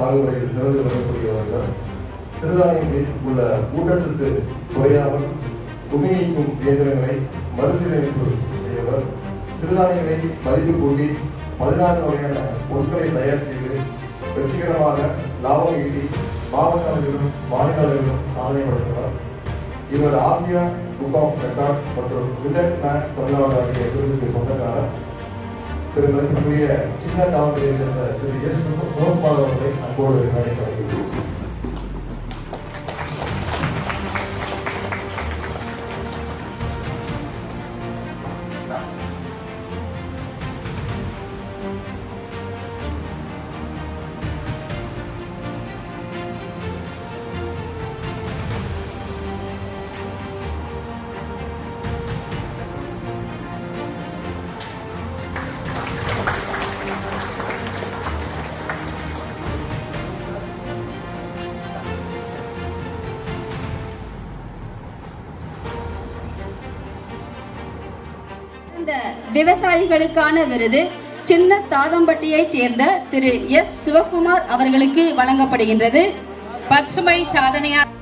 சாகுபடியில் சிறந்து வரக்கூடியவர்கள். சிறுதானியங்களில் உள்ள ஊட்டச்சத்து குறையாமல் உமி நீக்கும் இயந்திரங்களை மறுசீரமைப்பு செய்யவர். சிறுதானியங்களை மதிப்பு கூட்டி 14 வகையான பொருட்களை தயார் செய்து வெற்றிகரமாக லாபம் ஈட்டி மாவட்ட அளவிலும் மாநில அளவிலும் சாதனை படுத்துவார். இவர் ஆசியா புக் ஆஃப் ரெக்கார்ட் மற்றும் மில்லட் மேன் தமிழ்நாடு ஆகிய விருதுக்கு சொந்தக்காரர். மதிப்புக்குரிய சின்ன தாவரத்தை சேர்ந்த திரு எஸ் சிவகுமார் அவர்களை அன்போடு அழைக்கிறேன். இந்த விவசாயிகளுக்கான விருது சின்ன தாதம்பட்டியைச் சேர்ந்த திரு எஸ் சிவகுமார் அவர்களுக்கு வழங்கப்படுகின்றது. பசுமை சாதனையாளர்